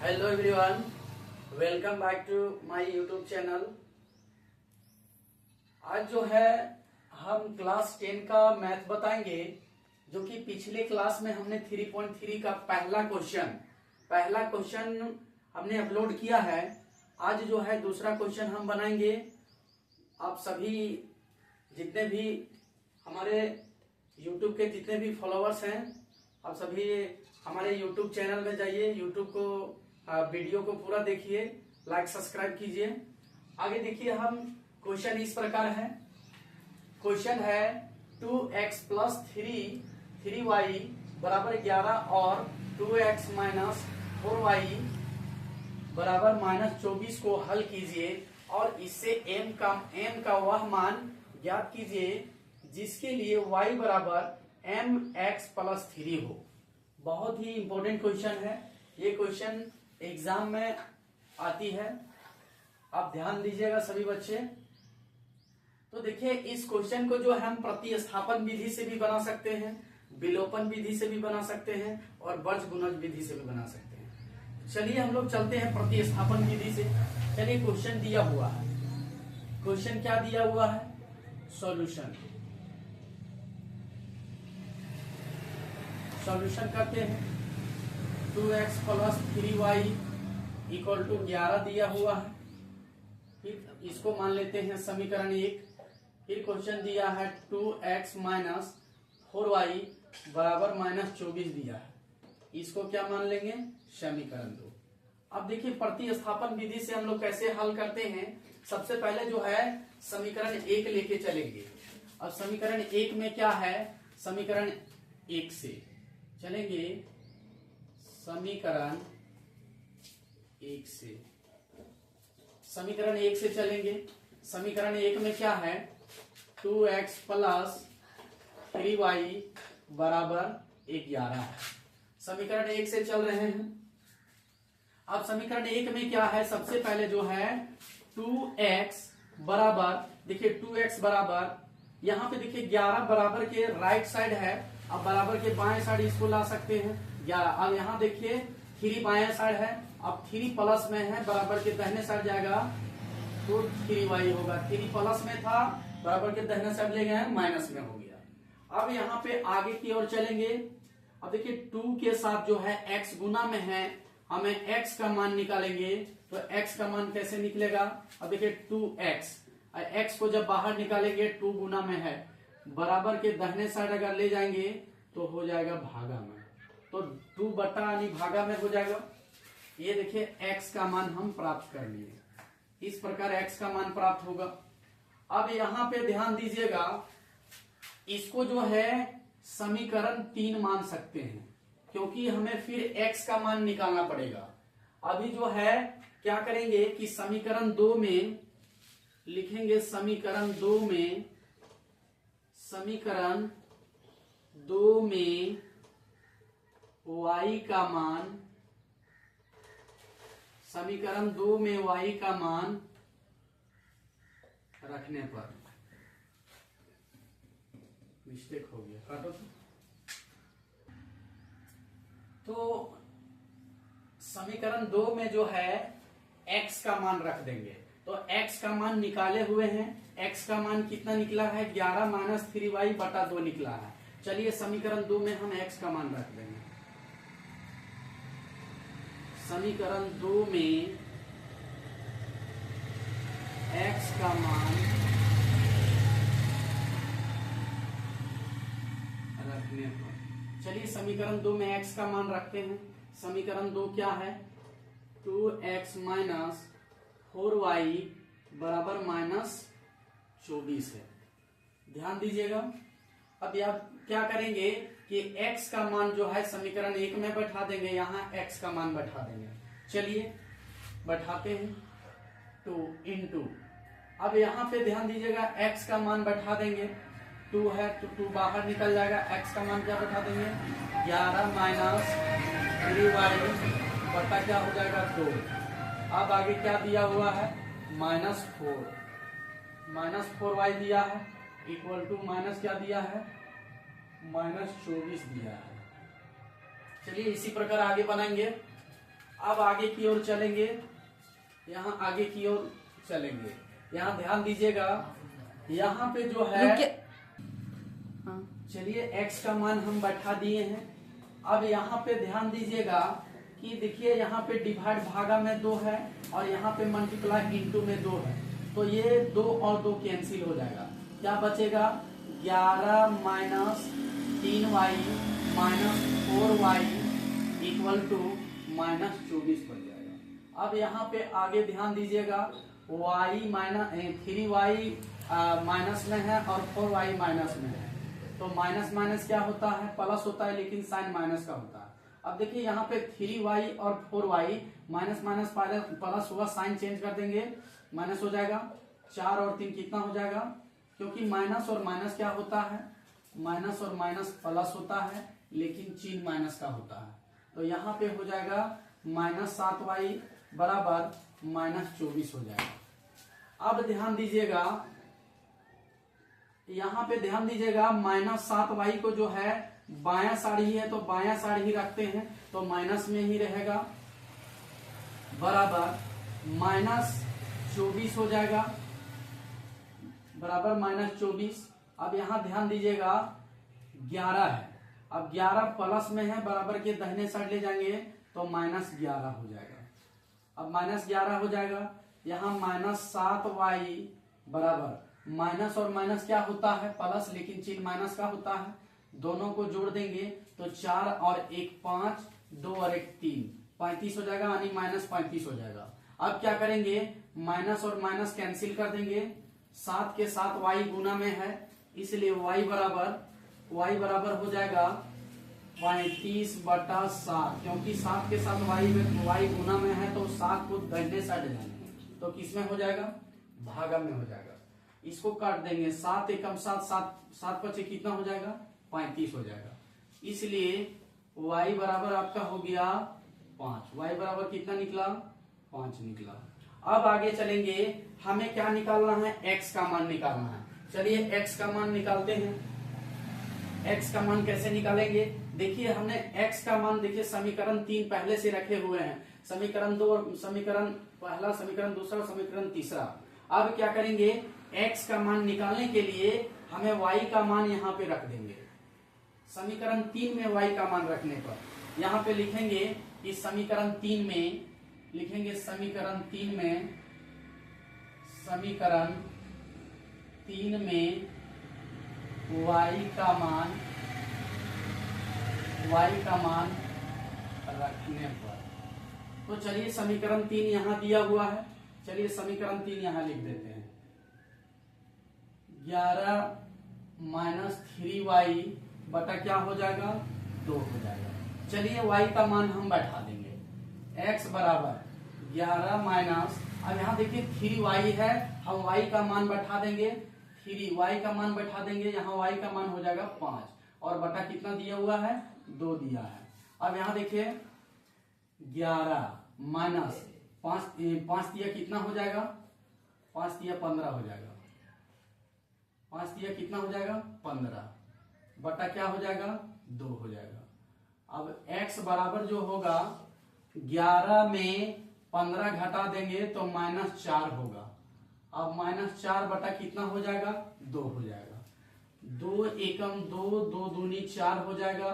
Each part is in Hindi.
Hello everyone, welcome back to my YouTube channel. आज जो है हम क्लास 10 का मैथ बताएंगे, जो कि पिछले क्लास में हमने 3.3 का पहला क्वेश्चन हमने अपलोड किया है। आज जो है दूसरा क्वेश्चन हम बनाएंगे। आप सभी जितने भी हमारे यूट्यूब के जितने भी फॉलोअर्स हैं, आप सभी हमारे यूट्यूब चैनल में जाइए, यूट्यूब को वीडियो को पूरा देखिए, लाइक सब्सक्राइब कीजिए। आगे देखिए, हम क्वेश्चन इस प्रकार है। क्वेश्चन है 2x प्लस 3y बराबर 11 और 2x माइनस 4y बराबर माइनस 24 को हल कीजिए और इससे m का वह मान ज्ञात कीजिए जिसके लिए y बराबर mx प्लस 3 हो। बहुत ही इंपॉर्टेंट क्वेश्चन है। ये क्वेश्चन एग्जाम में आती है, आप ध्यान दीजिएगा सभी बच्चे। तो देखिए, इस क्वेश्चन को जो हम प्रतिस्थापन विधि से भी बना सकते हैं, विलोपन विधि से भी बना सकते हैं और वर्गगुणज विधि से भी बना सकते हैं। चलिए हम लोग चलते हैं प्रतिस्थापन विधि से। चलिए, क्वेश्चन दिया हुआ है। क्वेश्चन क्या दिया हुआ है? सॉल्यूशन करते हैं। 2x plus 3y equal to 11 दिया हुआ है। फिर इसको मान लेते हैं समीकरण 1। फिर क्वेश्चन दिया है 2x माइनस 4y बराबर माइनस 24 दिया है। इसको क्या मान लेंगे? समीकरण 2। अब देखिए, प्रतिस्थापन विधि से हम लोग कैसे हल करते हैं। सबसे पहले जो है समीकरण 1 लेके चलेंगे। अब समीकरण 1 में क्या है? समीकरण 1 से चलेंगे। समीकरण 1 से चलेंगे। समीकरण 1 में क्या है? 2x प्लस 3y बराबर 11 है। समीकरण 1 से चल रहे हैं। अब समीकरण 1 में क्या है? सबसे पहले जो है 2x बराबर, देखिए 2x बराबर, यहां पे देखिए 11 बराबर के राइट साइड है। अब बराबर के बाएं साइड इसको ला सकते हैं 11। अब यहाँ देखिए 3 बाएं साइड है, अब 3 प्लस में है, बराबर के दाहिने साइड जाएगा तो 3y होगा। 3 प्लस में था, बराबर के दाहिने साइड ले गए माइनस में हो गया। अब यहाँ पे आगे की ओर चलेंगे। अब देखिए 2 के साथ जो है x गुना में है, हमें x का मान निकालेंगे। तो x का मान कैसे निकलेगा? अब देखिए 2x को जब बाहर निकालेंगे 2 गुना में है, बराबर के दाहिने साइड अगर ले जाएंगे तो हो जाएगा भागा में, तो 2 बटा यानी भागा में हो जाएगा। ये देखिए x का मान हम प्राप्त कर लिए। इस प्रकार x का मान प्राप्त होगा। अब यहां पे ध्यान दीजिएगा, इसको जो है समीकरण 3 मान सकते हैं, क्योंकि हमें फिर x का मान निकालना पड़ेगा। अभी जो है क्या करेंगे कि समीकरण 2 में लिखेंगे, समीकरण 2 में y का मान, समीकरण 2 में y का मान रखने पर, मिस्टेक हो गया, काटो। तो समीकरण 2 में जो है x का मान रख देंगे। तो x का मान निकाले हुए हैं। x का मान कितना निकला है? 11 माइनस 3y बटा 2 निकला है। चलिए समीकरण 2 में हम x का मान रख देंगे। समीकरण 2 में x का मान रखने पर, चलिए समीकरण 2 में x का मान रखते हैं। समीकरण 2 क्या है? 2x माइनस 4y बराबर माइनस 24 है। ध्यान दीजिएगा। अब आप क्या करेंगे कि x का मान जो है समीकरण 1 में बैठा देंगे, यहां x का मान बैठा देंगे। चलिए बैठाते हैं 2 इंटू, अब यहां पे ध्यान दीजिएगा x का मान बैठा देंगे। 2 है तो 2 बाहर निकल जाएगा। x का मान क्या बैठा देंगे? 11 माइनस 3y बटा क्या हो जाएगा? 2। अब आगे क्या दिया हुआ है? माइनस 4y दिया है, इक्वल टू माइनस क्या दिया है? माइनस 24 दिया है। चलिए इसी प्रकार आगे बनाएंगे। अब आगे की ओर चलेंगे, यहाँ आगे की ओर चलेंगे। यहाँ ध्यान दीजिएगा, यहाँ पे जो है चलिए x का मान हम बैठा दिए हैं। अब यहाँ पे ध्यान दीजिएगा कि देखिए यहाँ पे डिवाइड भागा में 2 है और यहाँ पे मल्टीप्लाई इनटू में 2 है, तो ये 2 और 2 कैंसिल हो जाएगा। क्या बचेगा? 11 minus 3y minus 4y equal to minus 24 बन जाएगा। अब यहाँ पे आगे ध्यान दीजिएगा, y माइनस 3y माइनस में है और 4y माइनस में है, तो माइनस माइनस क्या होता है? प्लस होता है, लेकिन साइन माइनस का होता है। अब देखिए यहाँ पे 3y और 4y माइनस माइनस प्लस हुआ, साइन चेंज कर देंगे, माइनस हो जाएगा। 4 और 3 कितना हो जाएगा? क्योंकि माइनस और माइनस क्या होता है? माइनस और माइनस प्लस होता है, लेकिन चिन्ह माइनस का होता है। तो यहाँ पे हो जाएगा माइनस 7y बराबर माइनस 24 हो जाएगा। अब ध्यान दीजिएगा, यहाँ पे ध्यान दीजिएगा, माइनस 7y को जो है बायां साइड ही है, तो बायां साइड ही रखते हैं, तो माइनस में ही रहेगा, बराबर माइनस 24 हो जाएगा, बराबर माइनस 24। अब यहाँ ध्यान दीजिएगा 11 है, अब 11 प्लस में है, बराबर के दाहिने साइड ले जाएंगे तो माइनस 11 हो जाएगा। अब माइनस 11 हो जाएगा, यहाँ माइनस 7y बराबर माइनस और माइनस क्या होता है? प्लस, लेकिन चिन्ह माइनस का होता है। दोनों को जोड़ देंगे तो 4 और 1 5, 2 और 1 3, 35 हो जाएगा, यानी माइनस 35 हो जाएगा। अब क्या करेंगे? माइनस और माइनस कैंसिल कर देंगे, 7 के साथ y गुना में है, इसलिए y बराबर हो जाएगा 35/7, क्योंकि 7 के साथ y गुना में है, तो 7 को दाहिने साइड जाएंगे, तो किसमें हो जाएगा? भागा में हो जाएगा। इसको काट देंगे, 7 एकम 7 पचे कितना हो जाएगा? 35 हो जाएगा। इसलिए y बराबर आपका हो गया 5। y बराबर कितना निकला? 5 निकला। अब आगे चलेंगे, हमें क्या निकालना है? x का मान निकालना है। चलिए x का मान निकालते हैं। x का मान कैसे निकालेंगे? देखिए हमने x का मान, देखिए समीकरण 3 पहले से रखे हुए हैं, समीकरण 2 और समीकरण पहला, समीकरण दूसरा और समीकरण तीसरा। अब क्या करेंगे? x का मान निकालने के लिए हमें y का मान यहाँ पे रख देंगे। समीकरण 3 में y का मान रखने पर यहाँ पे लिखेंगे कि समीकरण 3 में लिखेंगे, समीकरण 3 में y का मान रखने पर, तो चलिए समीकरण 3 यहाँ दिया हुआ है, चलिए समीकरण 3 यहाँ लिख देते हैं। 11 माइनस 3y बटा क्या हो जाएगा? 2 हो जाएगा। चलिए y का मान हम बैठा देंगे, x बराबर 11 माइनस, अब यहाँ देखिए 3y है, हम y का मान बैठा देंगे, 3y का मान बैठा देंगे, यहाँ y का मान हो जाएगा 5, और बटा कितना दिया हुआ है? 2 दिया है। अब यहाँ देखिए 11 माइनस 5 दिया कितना हो जाएगा? 5 दिया 15 हो जाएगा, 5 दिया कितना हो जाएगा? 15, बटा क्या हो जाएगा? 2 हो जाएगा। अब x बराबर जो होगा 11 में 15 घटा देंगे तो माइनस 4 होगा। अब माइनस 4 बटा कितना हो जाएगा? 2 हो जाएगा। 2 एकम 2, 2 दूनी 4 हो जाएगा।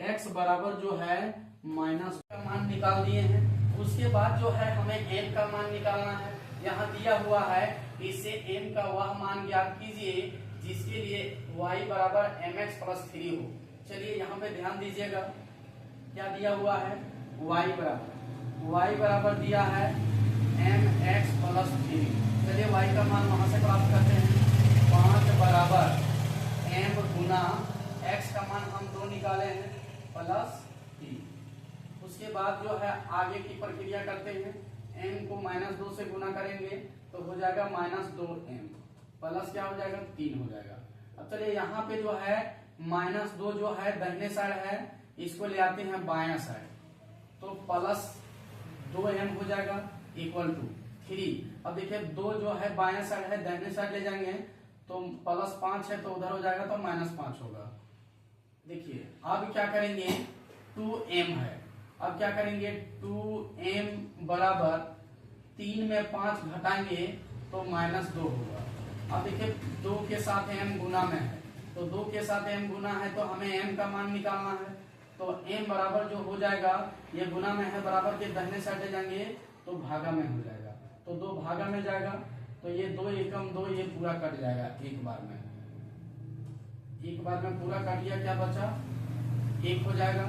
x बराबर जो है माइनस का मान निकाल दिए हैं। उसके बाद जो है हमें m का मान निकालना है। यहाँ दिया हुआ है, इससे m का वह मान ज्ञात कीजिए जिसके लिए y बराबर mx प्लस 3 हो। चलिए यहाँ पे ध्यान दीजिएगा, क्या दिया हुआ है? y बराबर दिया है mx प्लस 3। चलिए y का मान वहां से प्राप्त करते हैं। 5 बराबर m गुना x का मान हम 2 निकाले हैं प्लस 3। उसके बाद जो है आगे की प्रक्रिया करते हैं, m को -2 से गुना करेंगे तो हो जाएगा -2m, प्लस क्या हो जाएगा? 3 हो जाएगा। अब चलिए यहाँ पे जो है -2 जो है दाहिने साइड है, इसको ले आते हैं बायां साइड, तो प्लस 2m हो जाएगा इक्वल टू 3। अब देखिए 2 जो है बायां साइड है, दाहिने साइड ले जाएंगे तो प्लस 5 है, तो उधर हो जाएगा तो -5 होगा। देखिए अब क्या करेंगे? 2m है, अब क्या करेंगे 2m बराबर 3 में 5 घटाएंगे तो -2 होगा। अब देखिए 2 के साथ m गुना में है, तो 2 के साथ m गुना है तो हमें m का मान निकालना है। तो m बराबर जो हो जाएगा, ये गुना में है, बराबर के दाहिने साइड जाएंगे तो भागा में हो जाएगा, तो 2 भागा में जाएगा, तो ये 2 एकम 2, ये पूरा कट जाएगा एक बार में। एक बार में पूरा काट लिया, क्या बचा 1 हो जाएगा,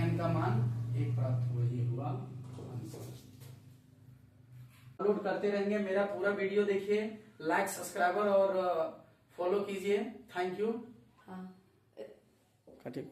m का मान 1 प्राप्त हुआ। ये हुआ आंसर। अपलोड करते रहेंगे, मेरा पूरा वीडियो देखिए, लाइक सब्सक्राइबर और फॉलो कीजिए। Thank you. हाँ। काटिए।